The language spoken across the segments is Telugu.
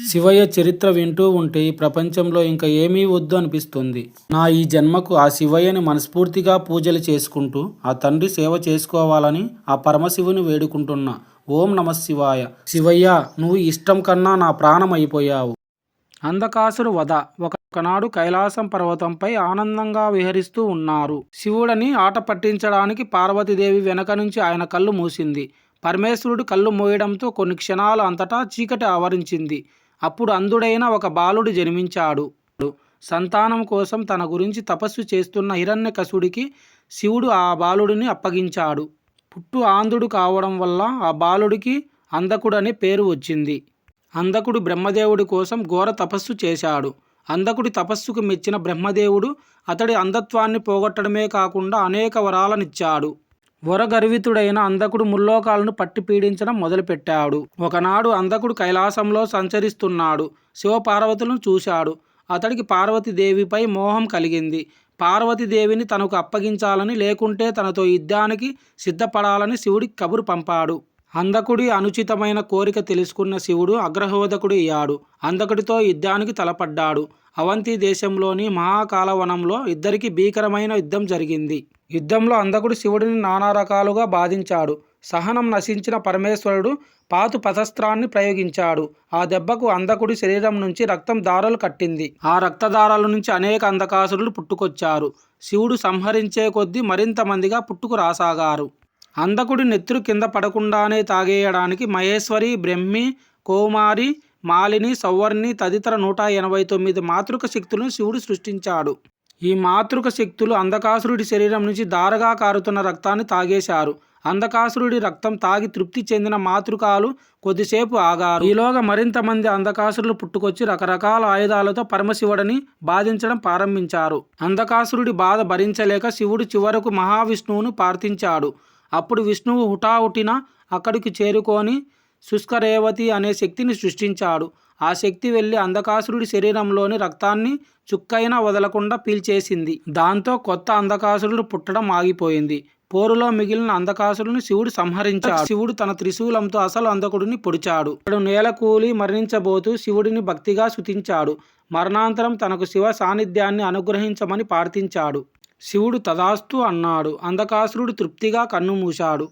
శివయ్య చరిత్ర వింటూ ఉంటే ఈ ప్రపంచంలో ఇంకా ఏమీ వద్దు అనిపిస్తుంది. నా ఈ జన్మకు ఆ శివయ్యని మనస్ఫూర్తిగా పూజలు చేసుకుంటూ ఆ తండ్రి సేవ చేసుకోవాలని ఆ పరమశివుని వేడుకుంటున్నా. ఓం నమః శివాయ. శివయ్య, నువ్వు ఇష్టం కన్నా నా ప్రాణం అయిపోయావు. అంధకాసురు వధ. ఒకనాడు కైలాసం పర్వతంపై ఆనందంగా విహరిస్తూ ఉన్నారు. శివుడని ఆట పట్టించడానికి పార్వతీదేవి వెనక నుంచి ఆయన కళ్ళు మూసింది. పరమేశ్వరుడు కళ్ళు మూయడంతో కొన్ని క్షణాలు అంతటా చీకటి ఆవరించింది. అప్పుడు అంధుడైన ఒక బాలుడు జన్మించాడు. సంతానం కోసం తన గురించి తపస్సు చేస్తున్న హిరణ్యకశుడికి శివుడు ఆ బాలుడిని అప్పగించాడు. పుట్టు ఆంధుడు కావడం వల్ల ఆ బాలుడికి అంధకుడనే పేరు వచ్చింది. అంధకుడు బ్రహ్మదేవుడి కోసం ఘోర తపస్సు చేశాడు. అంధకుడి తపస్సుకు మెచ్చిన బ్రహ్మదేవుడు అతడి అంధత్వాన్ని పోగొట్టడమే కాకుండా అనేక వరాలనిచ్చాడు. వరగర్వితుడైన అంధకుడు ముల్లోకాలను పట్టి పీడించడం మొదలుపెట్టాడు. ఒకనాడు అంధకుడు కైలాసంలో సంచరిస్తున్నాడు. శివపార్వతులను చూశాడు. అతడికి పార్వతీదేవిపై మోహం కలిగింది. పార్వతీదేవిని తనకు అప్పగించాలని, లేకుంటే తనతో యుద్ధానికి సిద్ధపడాలని శివుడికి కబురు పంపాడు. అంధకుడి అనుచితమైన కోరిక తెలుసుకున్న శివుడు అగ్రహోదకుడు అయ్యాడు. అంధకుడితో యుద్ధానికి తలపడ్డాడు. అవంతి దేశంలోని మహాకాలవనంలో ఇద్దరికి భీకరమైన యుద్ధం జరిగింది. యుద్ధంలో అంధకుడు శివుడిని నానా రకాలుగా బాధించాడు. సహనం నశించిన పరమేశ్వరుడు పాశుపతాస్త్రాన్ని ప్రయోగించాడు. ఆ దెబ్బకు అంధకుడి శరీరం నుంచి రక్తం దారాలు కట్టింది. ఆ రక్తదారాల నుంచి అనేక అంధకాసురులు పుట్టుకొచ్చారు. శివుడు సంహరించే కొద్దీ మరింత మందిగా పుట్టుకు రాసాగారు. అంధకుడి నెత్తురు కింద పడకుండానే తాగేయడానికి మహేశ్వరి, బ్రహ్మి, కౌమారి, మాలిని, సౌవర్ణి తదితర 189 మాతృక శక్తులను శివుడు సృష్టించాడు. ఈ మాతృక శక్తులు అంధకాసురుడి శరీరం నుంచి ధారగా కారుతున్న రక్తాన్ని తాగేశారు. అంధకాసురుడి రక్తం తాగి తృప్తి చెందిన మాతృకాలు కొద్దిసేపు ఆగారు. ఈలోగా మరింత మంది అంధకాసురులు పుట్టుకొచ్చి రకరకాల ఆయుధాలతో పరమశివుడిని బాధించడం ప్రారంభించారు. అంధకాసురుడి బాధ భరించలేక శివుడు చివరకు మహావిష్ణువును ప్రార్థించాడు. అప్పుడు విష్ణువు హుటాహుటిన అక్కడికి చేరుకొని శుష్కరేవతి అనే శక్తిని సృష్టించాడు. ఆ శక్తి వెళ్ళి అంధకాసురుడి శరీరంలోని రక్తాన్ని చుక్కైనా వదలకుండా పీల్చేసింది. దాంతో కొత్త అంధకాసురుడు పుట్టడం ఆగిపోయింది. పోరులో మిగిలిన అంధకాసురుని శివుడు సంహరించాడు. శివుడు తన త్రిశూలంతో అసలు అంధకుడిని పొడిచాడు. అతడు నేలకూలి మరణించబోతూ శివుడిని భక్తిగా స్తుతించాడు. మరణాంతరం తనకు శివ సాన్నిధ్యాన్ని అనుగ్రహించమని ప్రార్థించాడు. శివుడు తదాస్తు అన్నాడు. అంధకాసురుడు తృప్తిగా కన్నుమూశాడు.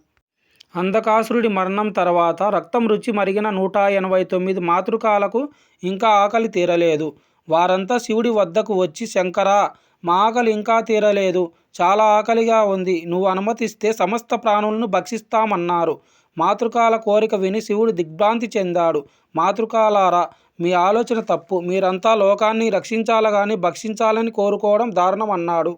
అంధకాసురుడి మరణం తర్వాత రక్తం రుచి మరిగిన 189 మాతృకాలకు ఇంకా ఆకలి తీరలేదు. వారంతా శివుడి వద్దకు వచ్చి, శంకరా, మా ఆకలి ఇంకా తీరలేదు, చాలా ఆకలిగా ఉంది, నువ్వు అనుమతిస్తే సమస్త ప్రాణులను భక్షిస్తామన్నారు. మాతృకాల కోరిక విని శివుడు దిగ్భ్రాంతి చెందాడు. మాతృకాలారా, మీ ఆలోచన తప్పు. మీరంతా లోకాన్ని రక్షించాలని భక్షించాలని కోరుకోవడం దారుణం అన్నాడు.